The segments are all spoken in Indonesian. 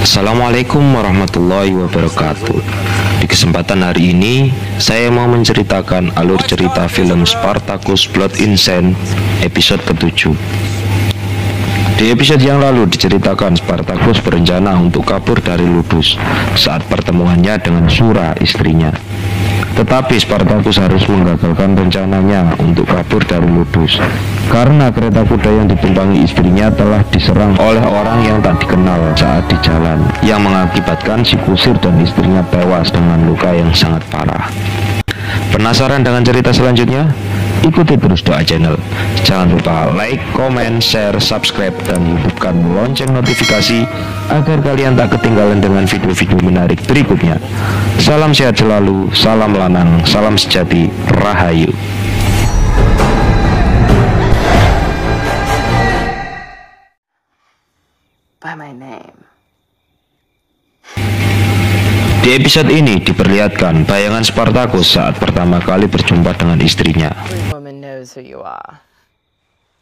Assalamualaikum warahmatullahi wabarakatuh. Di kesempatan hari ini, saya mau menceritakan alur cerita film Spartacus Blood Insane episode ke-7. Di episode yang lalu diceritakan Spartacus berencana untuk kabur dari Ludus saat pertemuannya dengan Sura, istrinya. Tetapi Spartacus harus menggagalkan rencananya untuk kabur dari Ludus karena kereta kuda yang ditumpangi istrinya telah diserang oleh orang yang tak dikenal saat di jalan, yang mengakibatkan si kusir dan istrinya tewas dengan luka yang sangat parah. Penasaran dengan cerita selanjutnya? Ikuti terus Doa Channel. Jangan lupa like, comment, share, subscribe, dan hidupkan lonceng notifikasi agar kalian tak ketinggalan dengan video-video menarik berikutnya. Salam sehat selalu, salam lanang, salam sejati, rahayu. By my name. Di episode ini diperlihatkan bayangan Spartacus saat pertama kali berjumpa dengan istrinya. Every woman knows who you are.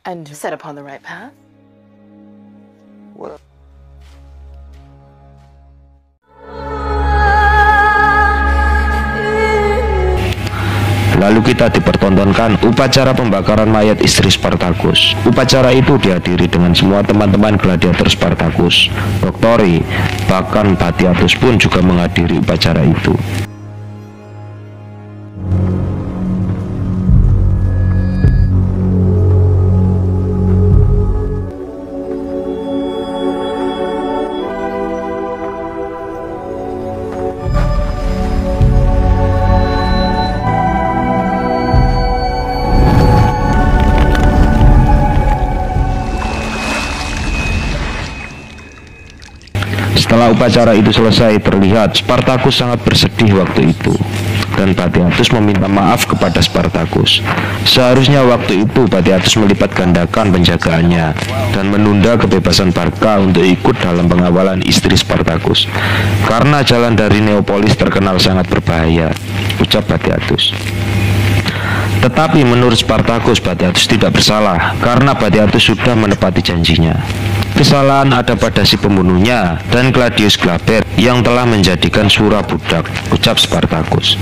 And set upon the right path. Well. Lalu kita dipertontonkan upacara pembakaran mayat istri Spartacus. Upacara itu dihadiri dengan semua teman-teman gladiator Spartacus, Doktori, bahkan Batiatus pun juga menghadiri upacara itu. Setelah upacara itu selesai, terlihat Spartacus sangat bersedih waktu itu, dan Batiatus meminta maaf kepada Spartacus. Seharusnya waktu itu Batiatus melipat gandakan penjagaannya dan menunda kebebasan Barca untuk ikut dalam pengawalan istri Spartacus, karena jalan dari Neapolis terkenal sangat berbahaya, ucap Batiatus. Tetapi menurut Spartacus, Batiatus tidak bersalah karena Batiatus sudah menepati janjinya. Kesalahan ada pada si pembunuhnya dan Claudius Glaber yang telah menjadikan Sura budak, ucap Spartacus.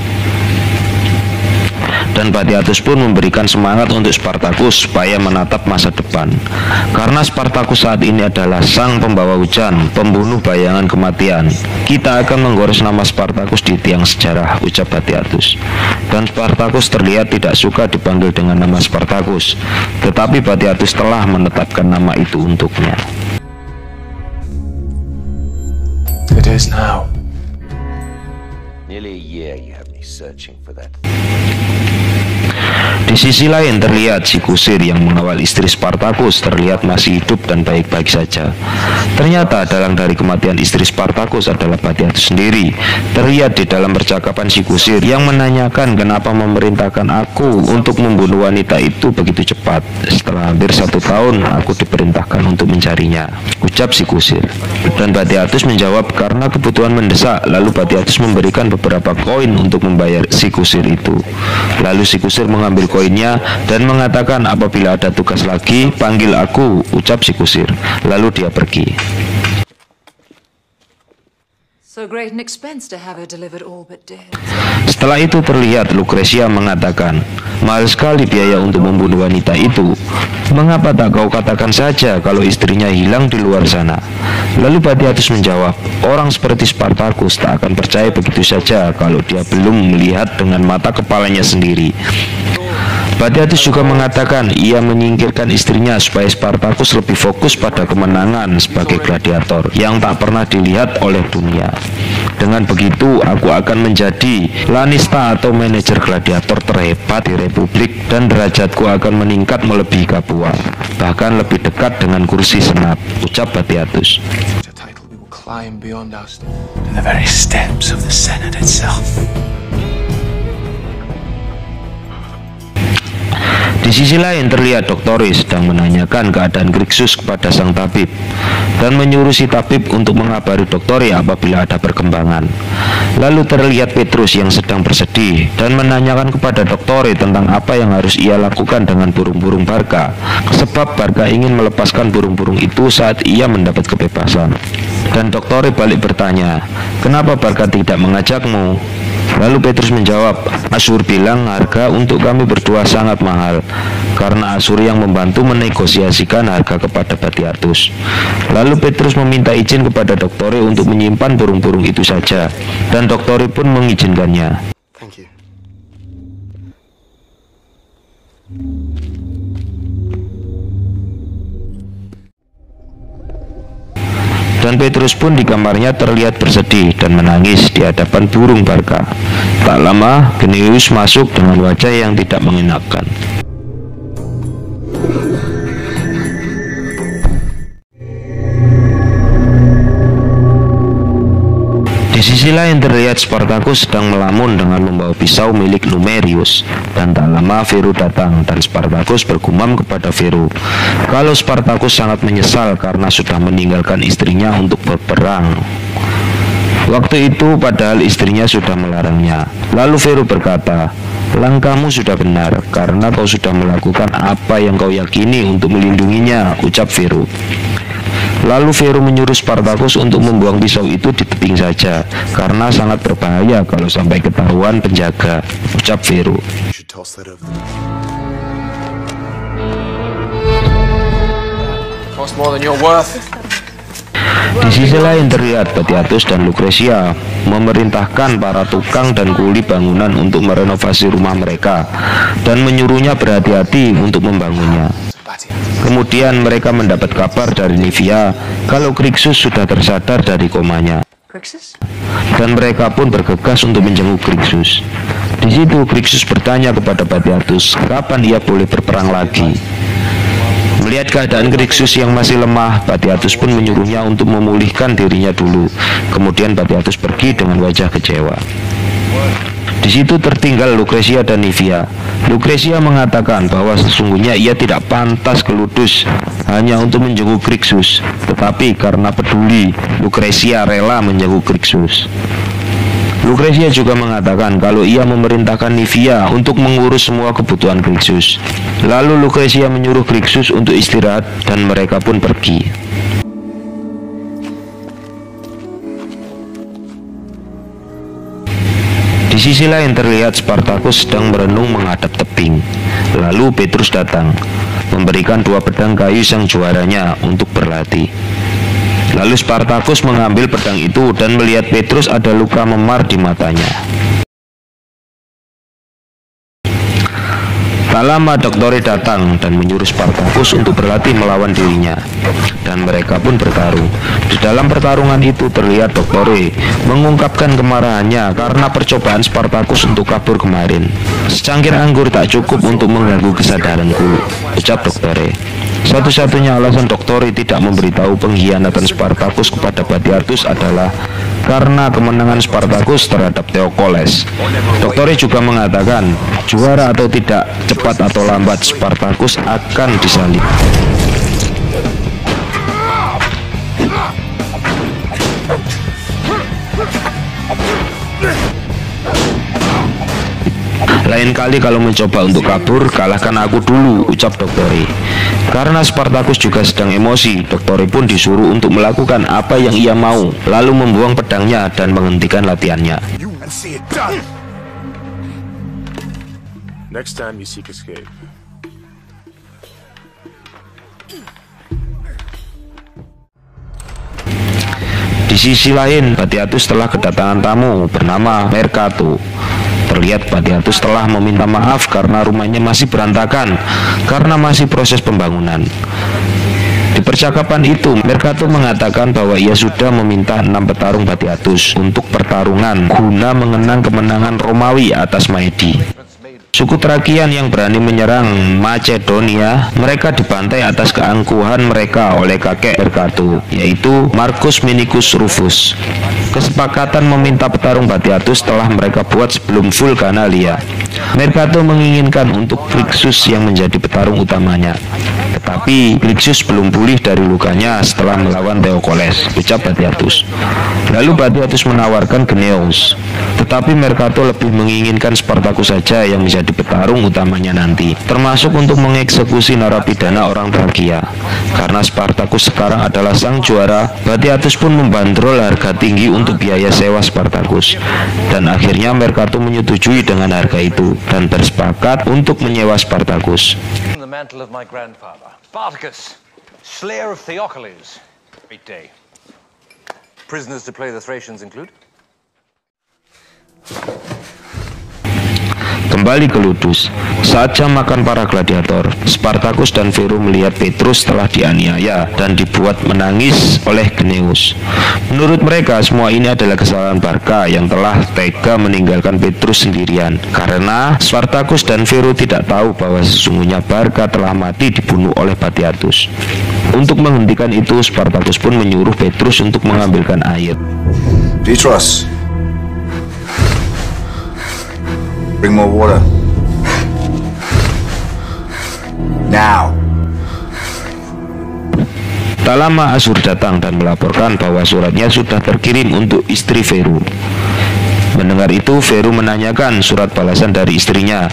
Dan Batiatus pun memberikan semangat untuk Spartacus supaya menatap masa depan, karena Spartacus saat ini adalah sang pembawa hujan, pembunuh bayangan kematian. Kita akan menggores nama Spartacus di tiang sejarah, ucap Batiatus. Dan Spartacus terlihat tidak suka dipanggil dengan nama Spartacus, tetapi Batiatus telah menetapkan nama itu untuknya. It is now. Nearly a year you have me searching for that. Di sisi lain terlihat si kusir yang mengawal istri Spartacus terlihat masih hidup dan baik-baik saja. Ternyata dalang dari kematian istri Spartacus adalah Batiatus sendiri. Terlihat di dalam percakapan si kusir yang menanyakan kenapa memerintahkan aku untuk membunuh wanita itu begitu cepat. Setelah hampir 1 tahun aku diperintahkan untuk mencarinya, ucap si kusir. Dan Batiatus menjawab karena kebutuhan mendesak. Lalu Batiatus memberikan beberapa koin untuk membayar si kusir itu. Lalu si kusir mengambil koinnya dan mengatakan apabila ada tugas lagi panggil aku, ucap si kusir. Lalu dia pergi. So great an expense to have her delivered all but dead. Setelah itu terlihat Lucretia mengatakan, mahal sekali biaya untuk membunuh wanita itu. Mengapa tak kau katakan saja kalau istrinya hilang di luar sana? Lalu Batiatus menjawab, orang seperti Spartacus tak akan percaya begitu saja kalau dia belum melihat dengan mata kepalanya sendiri. Batiatus juga mengatakan ia menyingkirkan istrinya supaya Spartacus lebih fokus pada kemenangan sebagai gladiator yang tak pernah dilihat oleh dunia. Dengan begitu aku akan menjadi lanista atau manajer gladiator terhebat di Republik, dan derajatku akan meningkat melebihi Capua, bahkan lebih dekat dengan kursi senat, ucap Batiatus. A title we will climb beyond us to the very steps of the Senate itself. Di sisi lain terlihat Doktori sedang menanyakan keadaan Grixus kepada sang tabib dan menyuruh si tabib untuk mengabari Doktori apabila ada perkembangan. Lalu terlihat Petrus yang sedang bersedih dan menanyakan kepada Doktori tentang apa yang harus ia lakukan dengan burung-burung Barca, sebab Barca ingin melepaskan burung-burung itu saat ia mendapat kebebasan. Dan Doktore balik bertanya, kenapa Barca tidak mengajakmu? Lalu Petrus menjawab, Ashur bilang harga untuk kami berdua sangat mahal, karena Ashur yang membantu menegosiasikan harga kepada Batiatus. Lalu Petrus meminta izin kepada Doktore untuk menyimpan burung-burung itu saja, dan Doktore pun mengizinkannya. Thank you. Dan Petrus pun di kamarnya terlihat bersedih dan menangis di hadapan burung Barca. Tak lama, Gnaeus masuk dengan wajah yang tidak mengenakan. Di sisi lain terlihat Spartacus sedang melamun dengan membawa pisau milik Numerius. Dan tak lama Vero datang dan Spartacus bergumam kepada Vero kalau Spartacus sangat menyesal karena sudah meninggalkan istrinya untuk berperang. Waktu itu padahal istrinya sudah melarangnya. Lalu Vero berkata, langkahmu sudah benar karena kau sudah melakukan apa yang kau yakini untuk melindunginya, ucap Vero. Lalu Vero menyuruh Spartacus untuk membuang pisau itu di tebing saja, karena sangat berbahaya kalau sampai ketahuan penjaga, ucap Vero. Cost more than you're worth. Di sisi lain terlihat Batiatus dan Lucretia memerintahkan para tukang dan kuli bangunan untuk merenovasi rumah mereka dan menyuruhnya berhati-hati untuk membangunnya. Kemudian mereka mendapat kabar dari Livia kalau Crixus sudah tersadar dari komanya. Dan mereka pun bergegas untuk menjenguk Crixus. Di situ Crixus bertanya kepada Batiatus kapan ia boleh berperang lagi. Melihat keadaan Crixus yang masih lemah, Batiatus pun menyuruhnya untuk memulihkan dirinya dulu. Kemudian Batiatus pergi dengan wajah kecewa. Di situ tertinggal Lucretia dan Livia. Lucretia mengatakan bahwa sesungguhnya ia tidak pantas ke Ludus hanya untuk menjenguk Crixus, tetapi karena peduli, Lucretia rela menjenguk Crixus. Lucretia juga mengatakan kalau ia memerintahkan Livia untuk mengurus semua kebutuhan Crixus. Lalu Lucretia menyuruh Crixus untuk istirahat dan mereka pun pergi. Di sisi lain terlihat Spartacus sedang merenung menghadap tebing. Lalu Petrus datang, memberikan 2 pedang kayu sang juaranya untuk berlatih. Lalu Spartacus mengambil pedang itu dan melihat Petrus ada luka memar di matanya. Tak lama Doktore datang dan menyuruh Spartacus untuk berlatih melawan dirinya. Dan mereka pun bertarung. Di dalam pertarungan itu terlihat Doktore mengungkapkan kemarahannya karena percobaan Spartacus untuk kabur kemarin. Secangkir anggur tak cukup untuk mengganggu kesadaranku, ucap Doktore. Satu-satunya alasan Doktore tidak memberitahu pengkhianatan Spartacus kepada Batiatus adalah karena kemenangan Spartacus terhadap Theokoles. Doktore juga mengatakan, juara atau tidak, cepat atau lambat Spartacus akan disalib. Lain kali kalau mencoba untuk kabur, kalahkan aku dulu, ucap Doktore. Karena Spartacus juga sedang emosi, Doktore pun disuruh untuk melakukan apa yang ia mau, lalu membuang pedangnya dan menghentikan latihannya. Next time you seek escape. Di sisi lain, Batiatus telah kedatangan tamu bernama Mercato. Terlihat Batiatus telah meminta maaf karena rumahnya masih berantakan karena masih proses pembangunan. Di percakapan itu, Mercato mengatakan bahwa ia sudah meminta 6 petarung Batiatus untuk pertarungan guna mengenang kemenangan Romawi atas Maedi. Suku Trakian yang berani menyerang Macedonia, mereka dibantai atas keangkuhan mereka oleh kakek Mercato, yaitu Marcus Minicus Rufus. Kesepakatan meminta petarung Batiatus telah mereka buat sebelum Vulcanalia. Mercato menginginkan untuk Crixus yang menjadi petarung utamanya. Tetapi Crixus belum pulih dari lukanya setelah melawan Theokoles, ucap Batiatus. Lalu Batiatus menawarkan Gnaeus. Tetapi Mercato lebih menginginkan Spartacus saja yang menjadi petarung utamanya nanti, termasuk untuk mengeksekusi narapidana orang Trakia. Karena Spartacus sekarang adalah sang juara, Batiatus pun membandrol harga tinggi untuk biaya sewa Spartacus. Dan akhirnya Mercato menyetujui dengan harga itu dan bersepakat untuk menyewa Spartacus. The mantle of my grandfather, Spartacus, slayer of Theophilus. Great day. Prisoners to play the Thracians include? Kembali ke Ludus. Saat jam makan para gladiator, Spartacus dan Vero melihat Petrus telah dianiaya dan dibuat menangis oleh Gneus. Menurut mereka, semua ini adalah kesalahan Barca yang telah tega meninggalkan Petrus sendirian, karena Spartacus dan Vero tidak tahu bahwa sesungguhnya Barca telah mati dibunuh oleh Batiatus. Untuk menghentikan itu, Spartacus pun menyuruh Petrus untuk mengambilkan air. Petros, bring more water. Now. Tak lama Asur datang dan melaporkan bahwa suratnya sudah terkirim untuk istri Vero. Mendengar itu, Vero menanyakan surat balasan dari istrinya.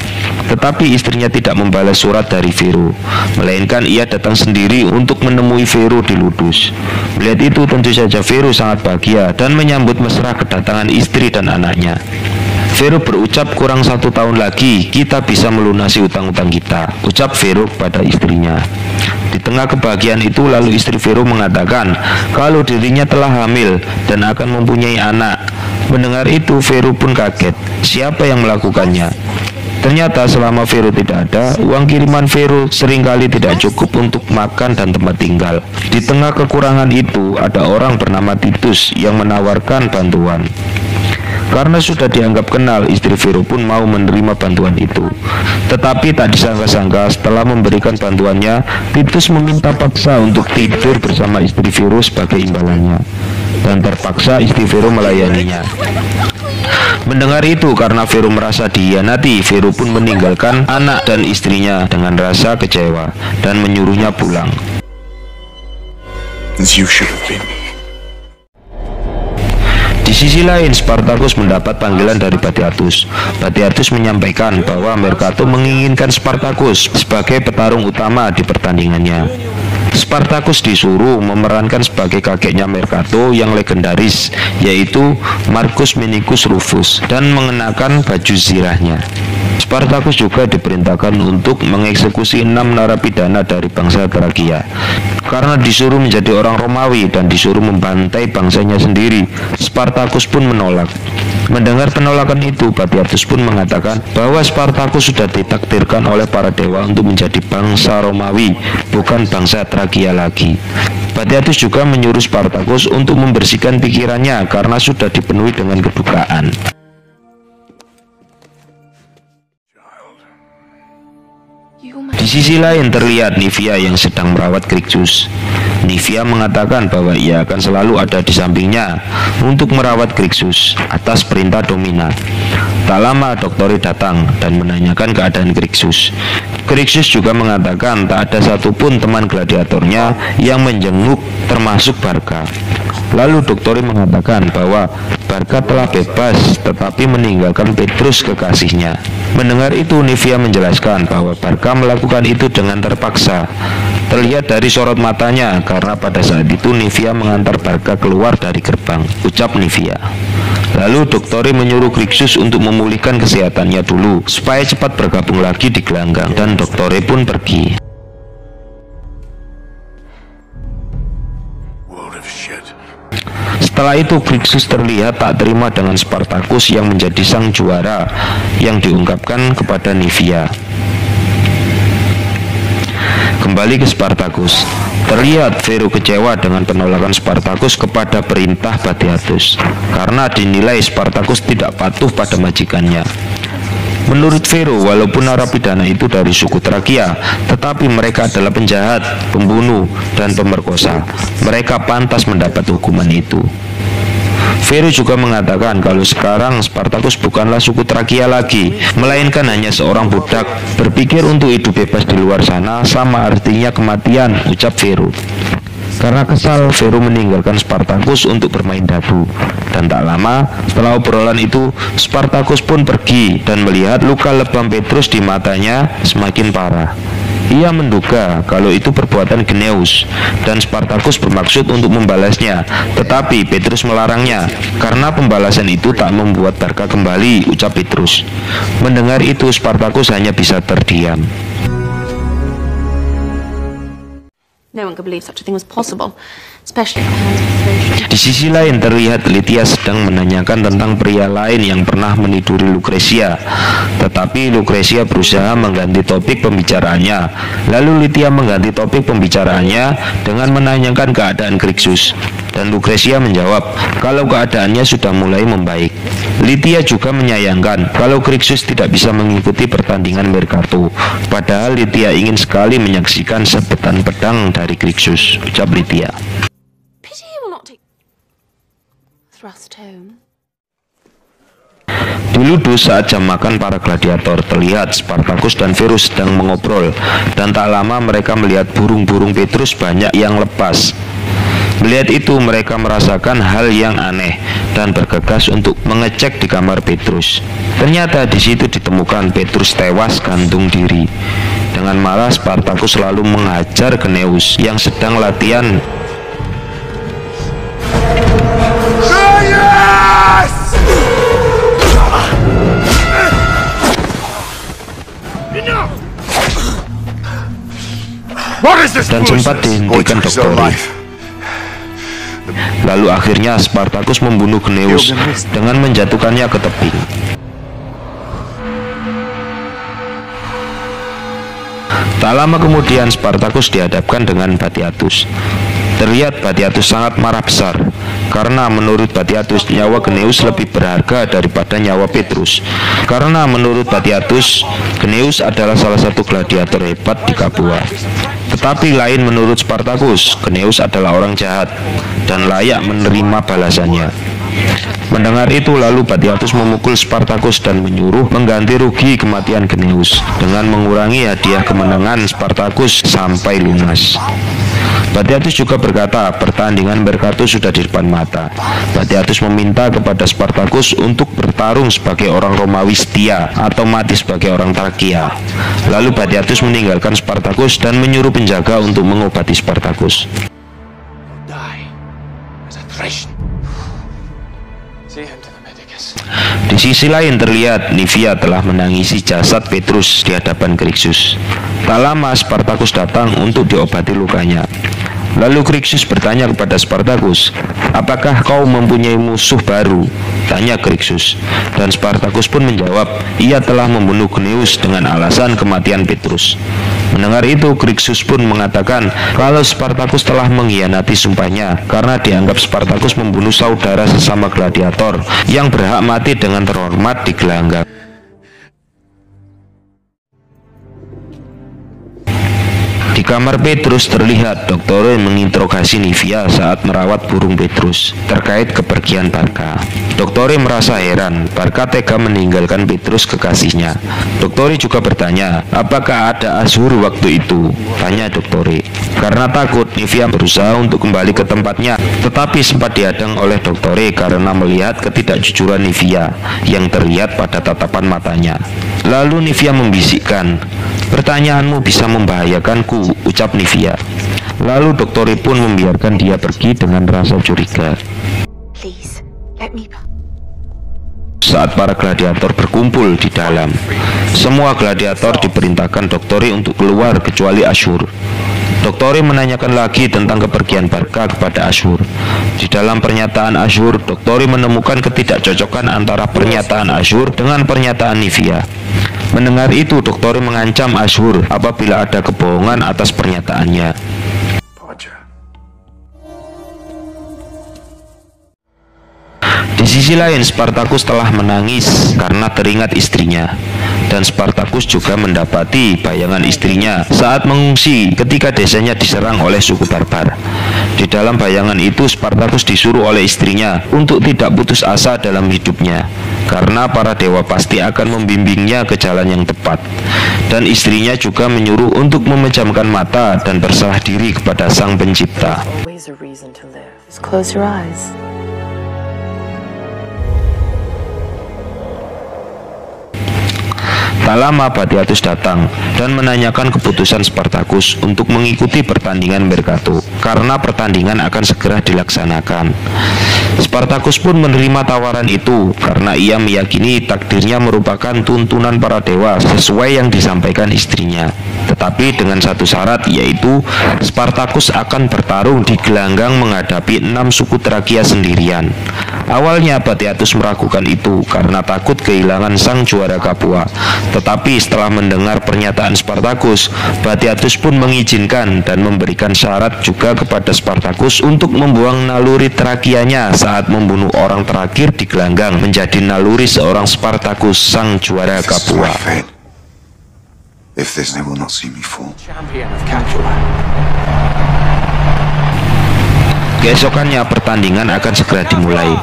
Tetapi istrinya tidak membalas surat dari Vero, melainkan ia datang sendiri untuk menemui Vero di Ludus. Melihat itu, tentu saja Vero sangat bahagia dan menyambut mesra kedatangan istri dan anaknya. Vero berucap, kurang 1 tahun lagi kita bisa melunasi utang-utang kita, ucap Vero kepada istrinya. Di tengah kebahagiaan itu, lalu istri Vero mengatakan kalau dirinya telah hamil dan akan mempunyai anak. Mendengar itu, Vero pun kaget. Siapa yang melakukannya? Ternyata selama Vero tidak ada, uang kiriman Vero seringkali tidak cukup untuk makan dan tempat tinggal. Di tengah kekurangan itu, ada orang bernama Titus yang menawarkan bantuan. Karena sudah dianggap kenal, istri Vero pun mau menerima bantuan itu. Tetapi tak disangka-sangka, setelah memberikan bantuannya, Titus meminta paksa untuk tidur bersama istri Vero sebagai imbalannya. Dan terpaksa istri Vero melayaninya. Mendengar itu, karena Vero merasa dihianati, Vero pun meninggalkan anak dan istrinya dengan rasa kecewa dan menyuruhnya pulang. As you should have been. Di sisi lain, Spartacus mendapat panggilan dari Batiatus. Batiatus menyampaikan bahwa Mercato menginginkan Spartacus sebagai petarung utama di pertandingannya. Spartacus disuruh memerankan sebagai kakeknya Mercato yang legendaris, yaitu Marcus Minicus Rufus, dan mengenakan baju zirahnya. Spartacus juga diperintahkan untuk mengeksekusi 6 narapidana dari bangsa Trakia. Karena disuruh menjadi orang Romawi dan disuruh membantai bangsanya sendiri, Spartacus pun menolak. Mendengar penolakan itu, Batiatus pun mengatakan bahwa Spartacus sudah ditakdirkan oleh para dewa untuk menjadi bangsa Romawi, bukan bangsa Trakia lagi. Batiatus juga menyuruh Spartacus untuk membersihkan pikirannya karena sudah dipenuhi dengan kedukaan. Di sisi lain terlihat Nivea yang sedang merawat Crixus. Nivea mengatakan bahwa ia akan selalu ada di sampingnya untuk merawat Crixus atas perintah Domina. Tak lama Doktori datang dan menanyakan keadaan Crixus. Crixus juga mengatakan tak ada satupun teman gladiatornya yang menjenguk, termasuk Barca. Lalu Doktori mengatakan bahwa Barca telah bebas tetapi meninggalkan Petrus kekasihnya. Mendengar itu, Nivea menjelaskan bahwa Barca melakukan itu dengan terpaksa. Terlihat dari sorot matanya karena pada saat itu Nivea mengantar Barca keluar dari gerbang, ucap Nivea. Lalu Doktori menyuruh Crixus untuk memulihkan kesehatannya dulu supaya cepat bergabung lagi di gelanggang, dan Doktori pun pergi. Setelah itu Crixus terlihat tak terima dengan Spartacus yang menjadi sang juara yang diungkapkan kepada Nivea. Kembali ke Spartacus. Terlihat Vero kecewa dengan penolakan Spartacus kepada perintah Batiatus karena dinilai Spartacus tidak patuh pada majikannya. Menurut Vero, walaupun narapidana itu dari suku Trakia, tetapi mereka adalah penjahat, pembunuh, dan pemerkosa. Mereka pantas mendapat hukuman itu. Vero juga mengatakan kalau sekarang Spartacus bukanlah suku Trakia lagi, melainkan hanya seorang budak. Berpikir untuk hidup bebas di luar sana sama artinya kematian, ucap Vero. Karena kesal, Vero meninggalkan Spartacus untuk bermain dadu. Dan tak lama setelah obrolan itu, Spartacus pun pergi dan melihat luka lebam Petrus di matanya semakin parah. Ia menduga kalau itu perbuatan Gneus dan Spartacus bermaksud untuk membalasnya, tetapi Petrus melarangnya karena pembalasan itu tak membuat Barca kembali, ucap Petrus. Mendengar itu, Spartacus hanya bisa terdiam. No one could believe such a thing was possible, especially at the hands of Thracian. Di sisi lain terlihat Lydia sedang menanyakan tentang pria lain yang pernah meniduri Lucretia. Tetapi Lucretia berusaha mengganti topik pembicaraannya. Lalu Lydia mengganti topik pembicaraannya dengan menanyakan keadaan Crixus. Dan Lucretia menjawab kalau keadaannya sudah mulai membaik. Lydia juga menyayangkan kalau Crixus tidak bisa mengikuti pertandingan Mercato. Padahal Lydia ingin sekali menyaksikan sabetan pedang dari Crixus, ucap Lydia. Pity he will not take thrust home. Di Ludus saat jam makan para gladiator, terlihat Spartacus dan Vero sedang mengobrol. Dan tak lama mereka melihat burung-burung Petrus banyak yang lepas. Melihat itu, mereka merasakan hal yang aneh dan bergegas untuk mengecek di kamar Petrus. Ternyata di situ ditemukan Petrus tewas gantung diri. Dengan marah, Spartacus lalu menghajar Gneus yang sedang latihan. Dan sempat dihentikan Doktori. Lalu akhirnya Spartacus membunuh Gneus dengan menjatuhkannya ke tebing. Tak lama kemudian Spartacus dihadapkan dengan Batiatus. Terlihat Batiatus sangat marah besar karena menurut Batiatus nyawa Gneus lebih berharga daripada nyawa Petrus. Karena menurut Batiatus, Gneus adalah salah satu gladiator hebat di Capua. Tetapi lain menurut Spartacus, Gneus adalah orang jahat dan layak menerima balasannya. Mendengar itu, lalu Batiatus memukul Spartacus dan menyuruh mengganti rugi kematian Gneus dengan mengurangi hadiah kemenangan Spartacus sampai lunas. Batiatus juga berkata pertandingan Mercato sudah di depan mata. Batiatus meminta kepada Spartacus untuk bertarung sebagai orang Romawi setia atau mati sebagai orang Trakia. Lalu Batiatus meninggalkan Spartacus dan menyuruh penjaga untuk mengobati Spartacus. Di sisi lain terlihat Livia telah menangisi jasad Petrus di hadapan Crixus. Tak lama Spartacus datang untuk diobati lukanya. Lalu Crixus bertanya kepada Spartacus, "Apakah kau mempunyai musuh baru?" tanya Crixus. Dan Spartacus pun menjawab, ia telah membunuh Gneus dengan alasan kematian Petrus. Mendengar itu, Crixus pun mengatakan kalau Spartacus telah mengkhianati sumpahnya karena dianggap Spartacus membunuh saudara sesama gladiator yang berhak mati dengan terhormat di gelanggang. Di kamar Petrus terlihat Doktore menginterogasi Livia saat merawat burung Petrus terkait kepergian Barca. Doktore merasa heran Barca tega meninggalkan Petrus kekasihnya. Doktore juga bertanya, apakah ada Ashur waktu itu? Tanya Doktore. Karena takut, Livia berusaha untuk kembali ke tempatnya, tetapi sempat dihadang oleh Doktore karena melihat ketidakjujuran Livia yang terlihat pada tatapan matanya. Lalu Livia membisikkan, "Pertanyaanmu bisa membahayakanku," ucap Livia. Lalu Doktore pun membiarkan dia pergi dengan rasa curiga. Please, let me... Saat para gladiator berkumpul di dalam, semua gladiator diperintahkan Doktore untuk keluar kecuali Ashur. Doktore menanyakan lagi tentang kepergian Barca kepada Ashur. Di dalam pernyataan Ashur, Doktore menemukan ketidakcocokan antara pernyataan Ashur dengan pernyataan Livia. Mendengar itu, Doktore mengancam Ashur apabila ada kebohongan atas pernyataannya. Di Di sisi lain, Spartacus telah menangis karena teringat istrinya. Dan Spartacus juga mendapati bayangan istrinya saat mengungsi ketika desanya diserang oleh suku barbar. Di dalam bayangan itu, Spartacus disuruh oleh istrinya untuk tidak putus asa dalam hidupnya, karena para dewa pasti akan membimbingnya ke jalan yang tepat. Dan istrinya juga menyuruh untuk memejamkan mata dan berserah diri kepada Sang Pencipta. Always a reason to live. Just close your eyes. Tak lama Batiatus datang dan menanyakan keputusan Spartacus untuk mengikuti pertandingan Mercato, karena pertandingan akan segera dilaksanakan. Spartacus pun menerima tawaran itu karena ia meyakini takdirnya merupakan tuntunan para dewa sesuai yang disampaikan istrinya. Tetapi dengan satu syarat, yaitu Spartacus akan bertarung di gelanggang menghadapi 6 suku Trakia sendirian. Awalnya Batiatus meragukan itu karena takut kehilangan sang juara Capua. Tetapi setelah mendengar pernyataan Spartacus, Batiatus pun mengizinkan dan memberikan syarat juga kepada Spartacus untuk membuang naluri Trakianya saat membunuh orang terakhir di gelanggang menjadi naluri seorang Spartacus, sang juara Capua. If this, they will not see me fall. Champion of Capua. Keesokannya pertandingan akan segera dimulai.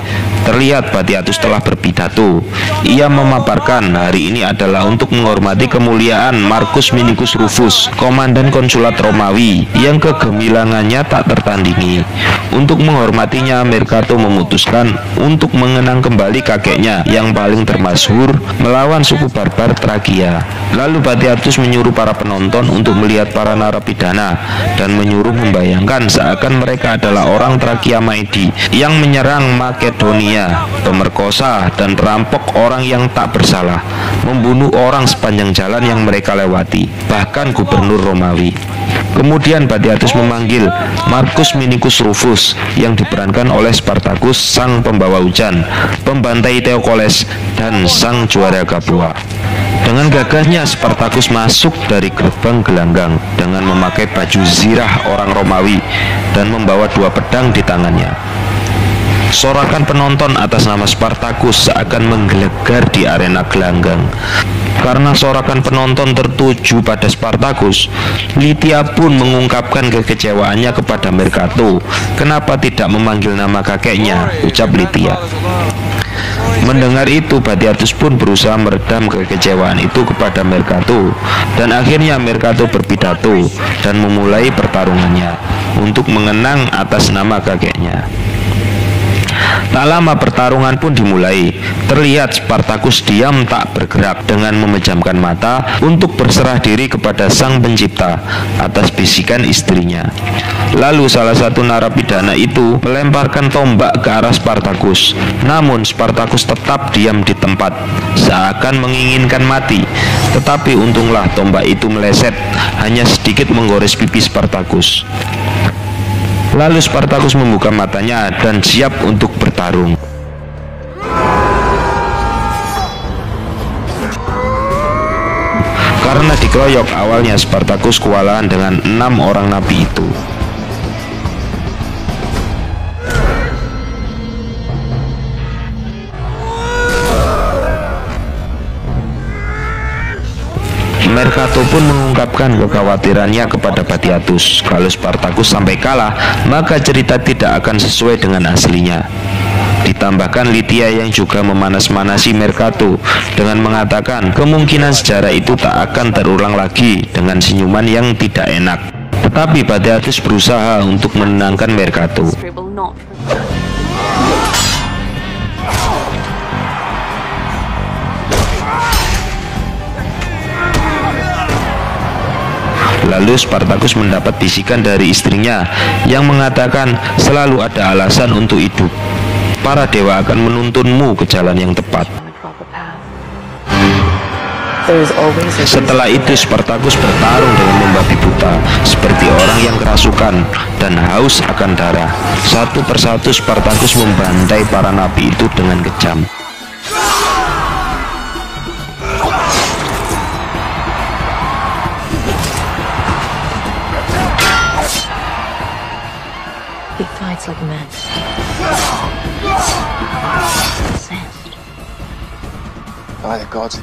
Terlihat Batiatus telah berpidato. Ia memaparkan hari ini adalah untuk menghormati kemuliaan Marcus Minicus Rufus, komandan konsulat Romawi yang kegemilangannya tak tertandingi. Untuk menghormatinya, Mercato memutuskan untuk mengenang kembali kakeknya yang paling termasyhur melawan suku barbar Trakia. Lalu Batiatus menyuruh para penonton untuk melihat para narapidana dan menyuruh membayangkan seakan mereka adalah orang Trakia Maedi yang menyerang Makedonia, pemerkosa dan perampok orang yang tak bersalah, membunuh orang sepanjang jalan yang mereka lewati, bahkan gubernur Romawi. Kemudian Batiatus memanggil Marcus Minicus Rufus yang diperankan oleh Spartacus, sang pembawa hujan, pembantai Theokoles, dan sang juara Capua. Dengan gagahnya Spartacus masuk dari gerbang gelanggang dengan memakai baju zirah orang Romawi dan membawa 2 pedang di tangannya. Sorakan penonton atas nama Spartacus seakan menggelegar di arena gelanggang. Karena sorakan penonton tertuju pada Spartacus, Lydia pun mengungkapkan kekecewaannya kepada Mercato. Kenapa tidak memanggil nama kakeknya, ucap Lydia. Mendengar itu, Batiatus pun berusaha meredam kekecewaan itu kepada Mercato, dan akhirnya Mercato berpidato dan memulai pertarungannya untuk mengenang atas nama kakeknya. Tak lama pertarungan pun dimulai. Terlihat Spartacus diam tak bergerak dengan memejamkan mata untuk berserah diri kepada Sang Pencipta atas bisikan istrinya. Lalu salah satu narapidana itu melemparkan tombak ke arah Spartacus. Namun Spartacus tetap diam di tempat, seakan menginginkan mati. Tetapi untunglah tombak itu meleset, hanya sedikit menggores pipi Spartacus. Lalu Spartacus membuka matanya dan siap untuk bertarung. Karena dikeroyok, awalnya Spartacus kewalahan dengan 6 orang nabi itu. Mercato pun mengungkapkan kekhawatirannya kepada Batiatus. Kalau Spartacus sampai kalah, maka cerita tidak akan sesuai dengan aslinya. Ditambahkan Lydia yang juga memanas-manasi Mercato dengan mengatakan kemungkinan sejarah itu tak akan terulang lagi dengan senyuman yang tidak enak. Tetapi Batiatus berusaha untuk menenangkan Mercato. Lalu Spartacus mendapat bisikan dari istrinya yang mengatakan selalu ada alasan untuk hidup. Para dewa akan menuntunmu ke jalan yang tepat. Setelah itu Spartacus bertarung dengan membabi buta, seperti orang yang kerasukan dan haus akan darah. Satu persatu Spartacus membantai para nabi itu dengan kejam. He fights like a man. By the gods.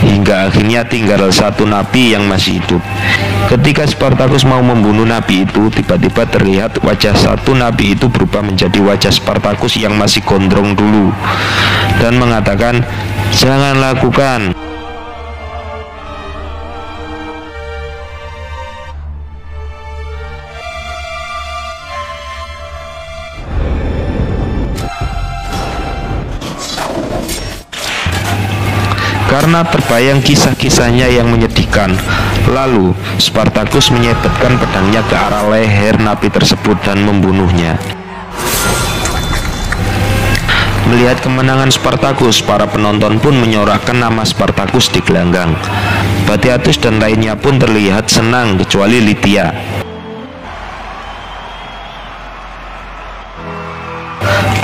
Hingga akhirnya tinggal satu nabi yang masih hidup. Ketika Spartacus mau membunuh nabi itu, tiba-tiba terlihat wajah satu nabi itu berubah menjadi wajah Spartacus yang masih gondrong dulu, dan mengatakan, "Jangan lakukan." Karena terbayang kisah-kisahnya yang menyedihkan, lalu Spartacus menyabetkan pedangnya ke arah leher nabi tersebut dan membunuhnya. Melihat kemenangan Spartacus, para penonton pun menyorakkan nama Spartacus di gelanggang. Batiatus dan lainnya pun terlihat senang, kecuali Lydia.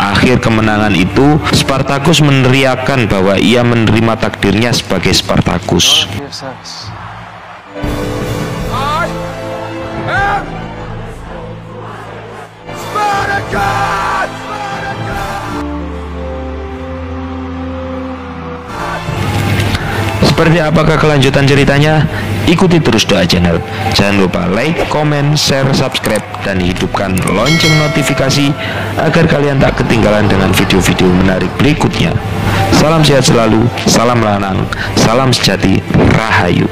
Akhir kemenangan itu, Spartacus meneriakkan bahwa ia menerima takdirnya sebagai Spartacus. Seperti apakah kelanjutan ceritanya? Ikuti terus Doa Channel. Jangan lupa like, komen, share, subscribe, dan hidupkan lonceng notifikasi agar kalian tak ketinggalan dengan video-video menarik berikutnya. Salam sehat selalu, salam lanang, salam sejati, rahayu.